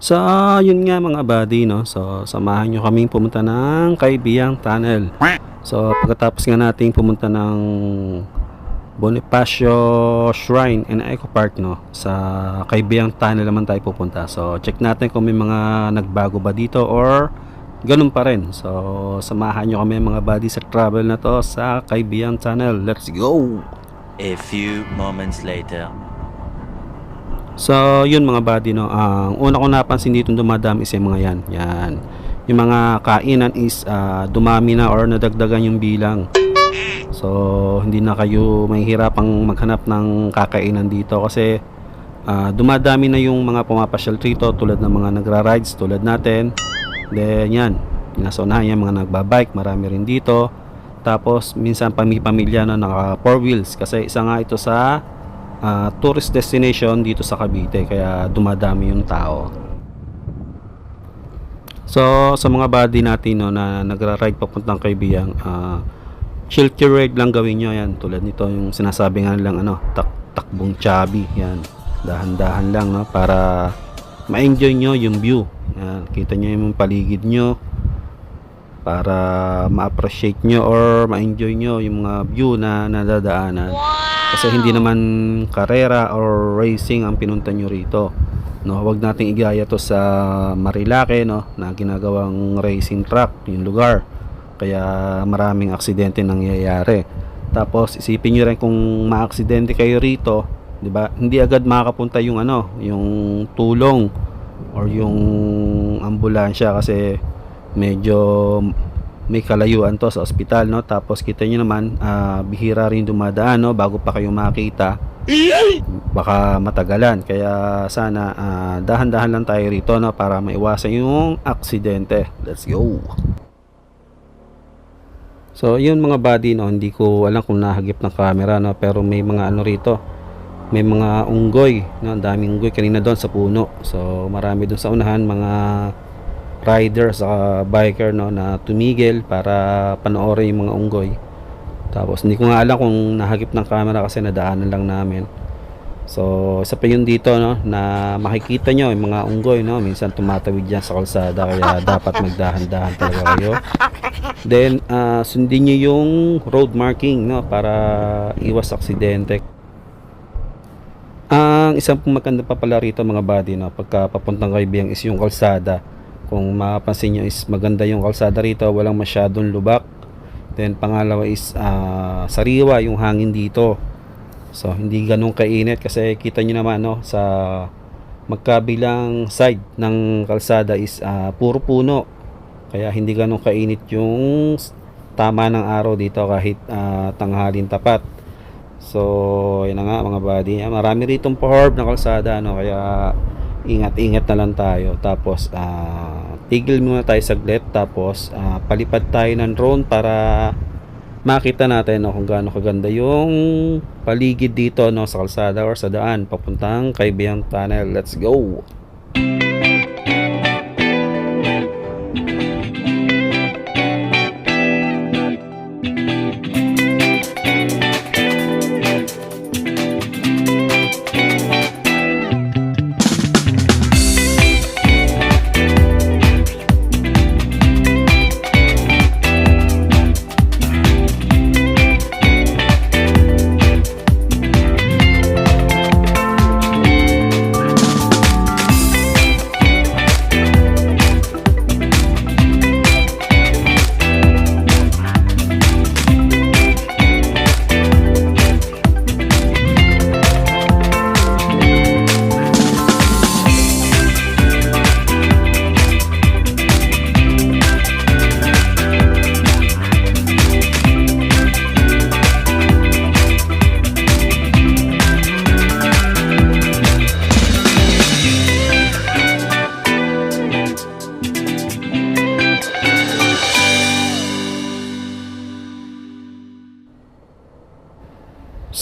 So, yun nga mga buddy, no? So, samahan nyo kaming pumunta ng Kaibiyang Tunnel. So, pagkatapos nga nating pumunta ng Bonifacio Shrine and Eco Park, no? Sa Kaibiyang Tunnel naman tayo pupunta. So, check natin kung may mga nagbago ba dito or ganun pa rin. So, samahan nyo kami mga buddy sa travel na to sa Kaibiyang Tunnel. Let's go! A few moments later. So, yun mga buddy, no. Ang una ko napansin dito dumadami is yung mga yan. Yan. Yung mga kainan is dumami na or nadagdagan yung bilang. So, hindi na kayo mahihirapang maghanap ng kakainan dito kasi dumadami na yung mga pumapasyal dito tulad ng mga nagra-rides tulad natin. Then, yan. Nasa unahan yung mga nagbabike, marami rin dito. Tapos, minsan pamilya na naka 4 wheels kasi isa nga ito sa tourist destination dito sa Cavite kaya dumadami yung tao. So sa mga buddy natin, no, na nagra-ride papuntang Kaibiyang, chill ride lang gawin nyo yan tulad nito yung sinasabi nga lang takbong chubby yan, dahan-dahan lang, no, para ma-enjoy nyo yung view. Yan, kita nyo yung paligid nyo para ma-appreciate nyo or ma-enjoy nyo yung mga view na nadadaanan. Kasi hindi naman karera or racing ang pinunta nyo rito, no. Huwag nating igaya to sa Marilake, no, na ginagawang racing track yung lugar, kaya maraming aksidente nangyayari. Tapos isipin nyo rin kung maaksidente kayo rito, di ba, hindi agad makakapunta yung yung tulong or yung ambulansya kasi medyo may kalayuan to sa ospital, no. Tapos kita nyo naman bihira rin dumadaan, no, bago pa kayo makita baka matagalan, kaya sana dahan-dahan lang tayo rito, no, para maiwasan yung aksidente. Let's go. So yun mga buddy, no, hindi ko alam kung nahagip ng camera, no, pero may mga rito, may mga unggoy, no, daming unggoy kanina doon sa puno. So marami doon sa unahan mga rider sa biker, no, na tumigil para panoorin yung mga unggoy. Tapos hindi ko nga alam kung nahagip ng camera kasi nadaanan lang namin. So isa pa yun dito, no, na makikita nyo yung mga unggoy, no, minsan tumatawid dyan sa kalsada kaya dapat magdahan-dahan talaga kayo. Then sundin nyo yung road marking, no, para iwas aksidente. Ang isang maganda pa pala rito mga buddy, no, pagka papuntang Kaibiyang is yung kalsada. Kung mapapansin nyo is maganda yung kalsada rito, walang masyadong lubak. Then pangalawa is sariwa yung hangin dito. So hindi ganun kainit kasi kita nyo naman, no, sa magkabilang side ng kalsada is puro puno. Kaya hindi ganun kainit yung tama ng araw dito kahit tanghalin tapat. So yun na nga mga buddy, marami ritong pahorb na kalsada, no, kaya ingat-ingat na lang tayo. Tapos tigil muna tayo saglit, tapos palipad tayo ng drone para makita natin, no, kung gaano kaganda yung paligid dito, no, sa kalsada or sa daan papuntang Kaibiyang Tunnel. Let's go.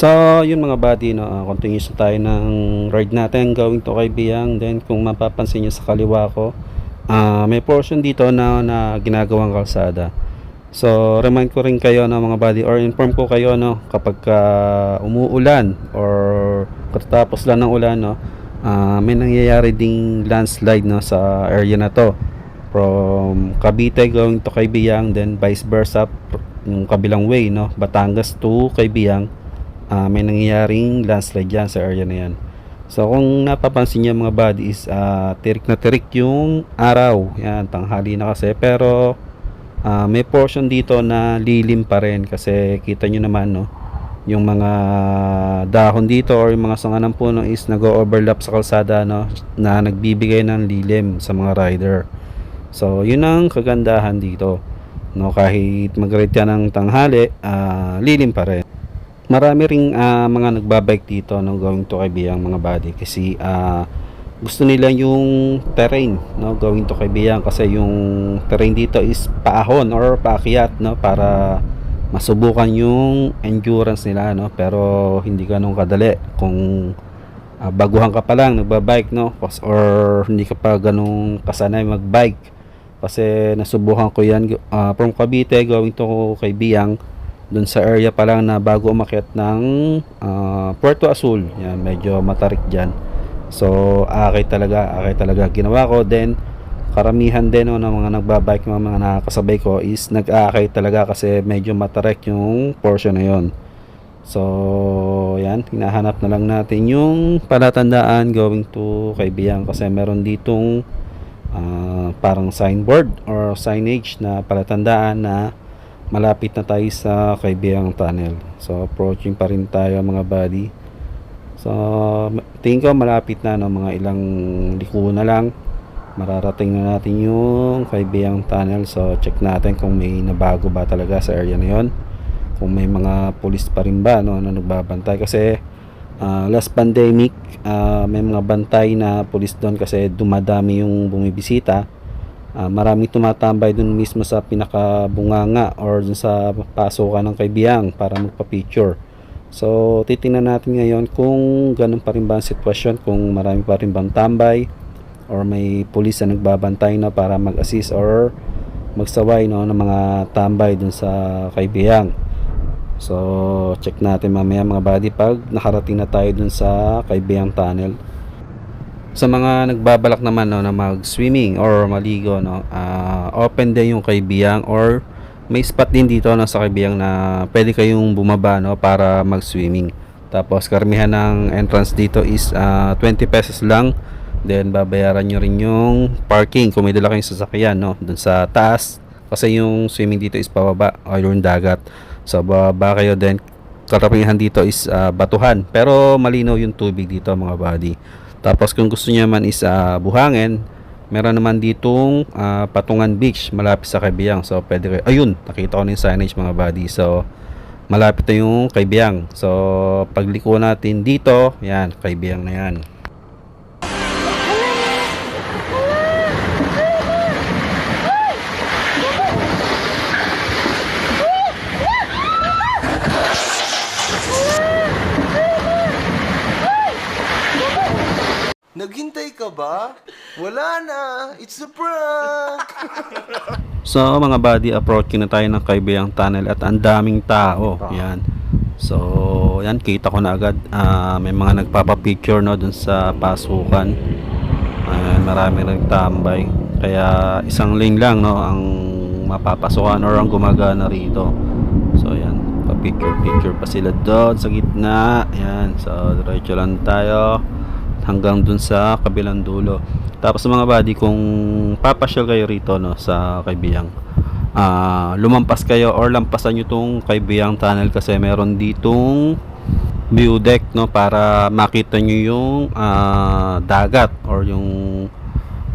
So yun mga buddy, no, continuous tayo ng ride natin going to Kaibiyang. Then kung mapapansin nyo sa kaliwa ko, may portion dito na ginagawang kalsada. So remind ko rin kayo, no, mga buddy, or inform ko kayo, no, kapag umuulan or katapos lang ng ulan, no, may nangyayari ding landslide, no, sa area na to from Cavite going to Kaibiyang, then vice versa yung kabilang way, no, Batangas to Kaibiyang. May nangyayaring landslide dyan sa area na yan. So kung napapansin niyo mga buddy is tirik na tirik yung araw, yan, tanghali na kasi, pero may portion dito na lilim pa rin kasi kita nyo naman, no, yung mga dahon dito or yung mga sanga ng puno is nag-overlap sa kalsada, no, na nagbibigay ng lilim sa mga rider. So yun ang kagandahan dito, no, kahit mag-ride ka ng tanghali, lilim pa rin. Marami ring mga nagbabike dito, no, going to Kaibiyang mga buddy, kasi gusto nila yung terrain, no, going to Kaibiyang, kasi yung terrain dito is paahon or paakyat, no, para masubukan yung endurance nila, no, pero hindi ganun kadali kung baguhan ka pa lang nagbabike, no, or hindi ka pa ganun kasanay magbike. Kasi nasubukan ko yan from Cavite going to Kaibiyang, dun sa area pa lang na bago umakyat ng Puerto Azul, yan, medyo matarik dyan. So akay talaga ginawa ko. Then karamihan din, no, ng mga nagbabike, mga nakakasabay ko is nag-aakay talaga kasi medyo matarik yung portion na yon. So yan, hinahanap na lang natin yung palatandaan going to Kaibiyang, kasi meron ditong parang signboard or signage na palatandaan na malapit na tayo sa Kaibiyang Tunnel. So approaching pa rin tayo mga buddy. So tingin ko malapit na, no, mga ilang liko na lang mararating na natin yung Kaibiyang Tunnel. So check natin kung may nabago ba talaga sa area na yon, kung may mga police pa rin ba, no, na nagbabantay, kasi last pandemic may mga bantay na police doon kasi dumadami yung bumibisita. Maraming tumatambay dun mismo sa pinakabunganga or dun sa pasukan ng Kaibiyang para magpa-picture. So titingnan natin ngayon kung ganun pa rin ba ang sitwasyon, kung marami pa rin bang tambay or may pulis na nagbabantay na para mag-assist or magsaway, no, ng mga tambay dun sa Kaibiyang. So check natin mamaya mga buddy pag nakarating na tayo dun sa Kaibiyang Tunnel. Sa mga nagbabalak naman, no, na mag-swimming or maligo, no, open din yung Kaibiyang, or may spot din dito, no, sa Kaibiyang na pwede kayong bumaba, no, para mag-swimming. Tapos karamihan ng entrance dito is 20 pesos lang. Then babayaran nyo rin yung parking kung may dala kayong sasakyan, no, dun sa taas, kasi yung swimming dito is pababa o yung dagat. So baba kayo, then karamihan dito is batuhan, pero malinaw yung tubig dito mga buddy. Tapos kung gusto niyo man is buhangin, meron naman ditong Patungan Beach malapit sa Kaibiyang. So pwede kayo, ayun, nakita ko na yung signage mga buddy. So malapit na yung Kaibiyang. So pagliko natin dito, yan, Kaibiyang na yan. Naghintay ka ba? Wala na. It's a prank. So mga buddy, approaching na tayo ng Kaibiyang Tunnel at ang daming tao. Yan. So yan, kita ko na agad may mga nagpapapicture, no, dun sa pasukan. Marami nagtambay. Kaya isang lane lang, no, ang mapapasukan or ang gumagana rito. So yan, pa-picture pa sila doon sa gitna. Yan. So diretso lang tayo hanggang dun sa kabilang dulo. Tapos mga buddy, kung papasyal kayo rito, no, sa Kaibiyang, lumampas kayo or lampasan nyo tong Kaibiyang Tunnel, kasi meron ditong view deck, no, para makita nyo yung dagat or yung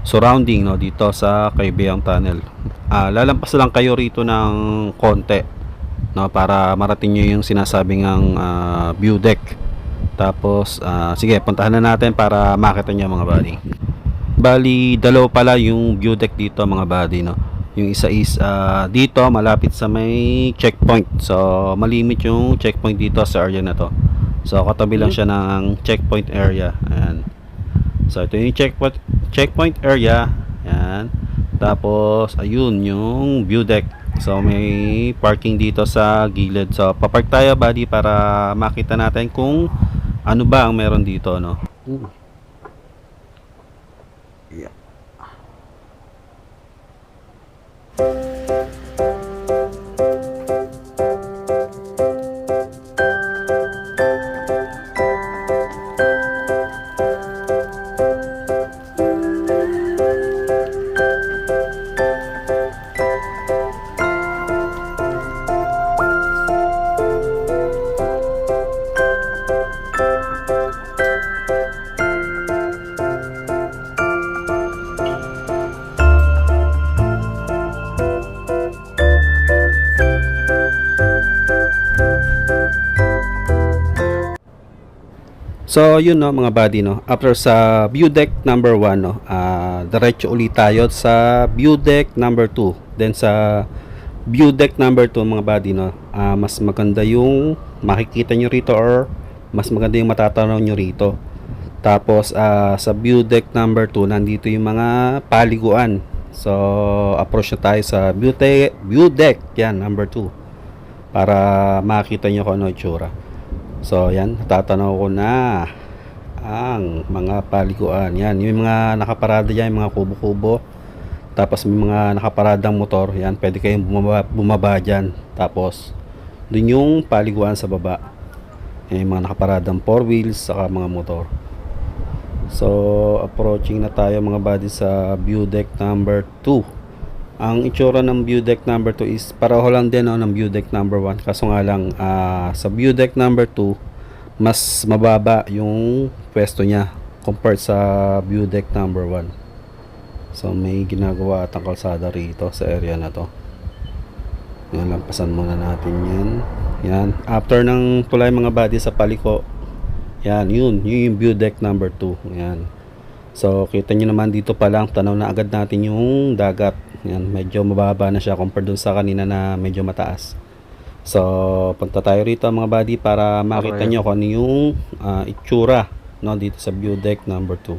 surrounding, no, dito sa Kaibiyang Tunnel. Lalampas lang kayo rito ng konti, no, para marating nyo yung sinasabing ang view deck. Tapos sige, puntahan na natin para makita nyo mga buddy. Bali, dalawa pala yung view deck dito mga buddy, no. Yung isa is dito malapit sa may checkpoint. So malimit yung checkpoint dito sa area na to. So katabi lang siya ng checkpoint area. Ayan. So ito yung checkpoint area. Ayan. Tapos ayun yung view deck. So may parking dito sa gilid. So papark tayo buddy para makita natin kung ano ba ang meron dito, no. So yun no mga buddy no, after sa view deck number 1 no, diretso ulit tayo sa view deck number 2. Then sa view deck number 2 mga buddy no, mas maganda yung makikita nyo rito or mas maganda yung matatanaw nyo rito. Tapos sa view deck number 2 nandito yung mga paliguan. So approach na tayo sa view deck yan number 2 para makita nyo kung ano itsura. So yan, natatanaw ko na ang mga paliguan. Yan, yung mga nakaparada dyan, yung mga kubo-kubo. Tapos may mga nakaparadang motor. Yan, pwede kayong bumaba dyan. Tapos dun yung paliguan sa baba. Yan, yung mga nakaparadang 4 wheels saka mga motor. So approaching na tayo mga buddy sa view deck number 2. Ang itsura ng view deck number 2 is pareho lang din no, ng view deck number 1. Kaso nga lang sa view deck number 2 mas mababa yung pwesto niya compared sa view deck number 1. So may ginagawa at ang kalsada rito sa area na to. Yan, lampasan muna natin yan. Yan, after ng tulay mga buddy sa paliko, yan, yun yung view deck number 2. Yan. So kita nyo naman dito pa lang, tanaw na agad natin yung dagat. Yan, medyo mababa na siya compared dun sa kanina na medyo mataas. So punta tayo rito mga buddy para makita nyo kung ano yung itsura no, dito sa view deck number 2.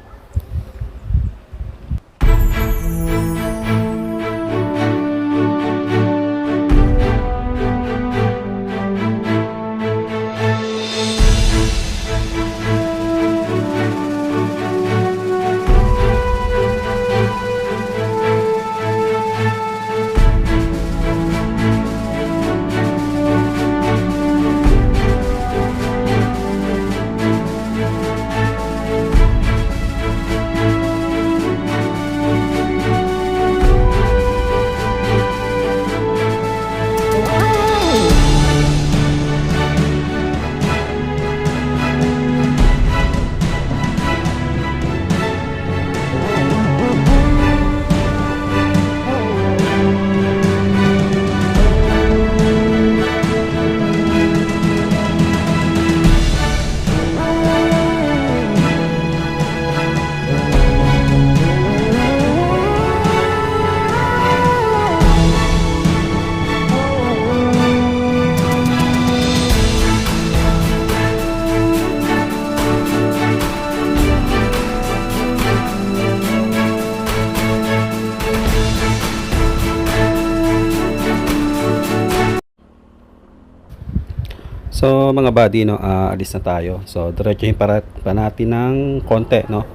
So mga buddy no, alis na tayo. So diretsuhin pa natin ng konti no,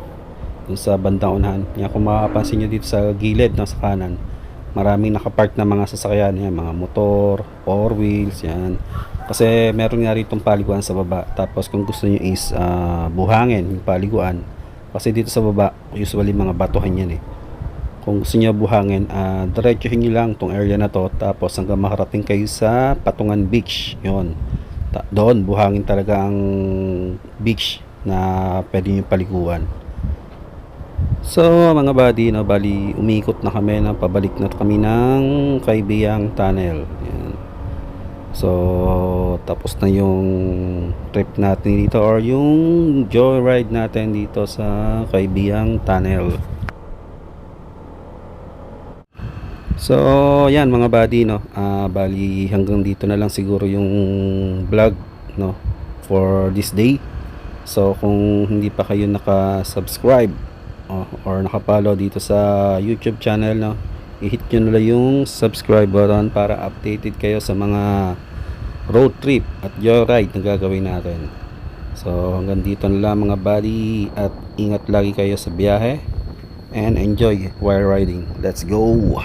dun sa bandang unahan. Yan, kung makapansin nyo dito sa gilid no, sa kanan, maraming nakapark na mga sasakyan, yan, mga motor, 4 wheels, yan. Kasi meron nga rito paliguan sa baba. Tapos kung gusto nyo is buhangin yung paliguan, kasi dito sa baba usually mga batuhan yan eh. Kung gusto nyo buhangin, diretsuhin nyo lang tong area na to, tapos hanggang makarating kayo sa Patungan Beach. Yun, doon buhangin talaga ang beach na pwede nyo paliguan. So mga buddy no, bali umikot na kami na pabalik na kami ng Kaibiyang Tunnel. Yan. So tapos na yung trip natin dito or yung joyride natin dito sa Kaibiyang Tunnel. So yan mga buddy no, bali hanggang dito na lang siguro yung vlog no for this day. So kung hindi pa kayo naka-subscribe or naka-follow dito sa YouTube channel no, i-hit nyo na lang yung subscribe button para updated kayo sa mga road trip at joyride na gagawin natin. So hanggang dito na lang mga buddy, at ingat lagi kayo sa biyahe and enjoy while riding. Let's go!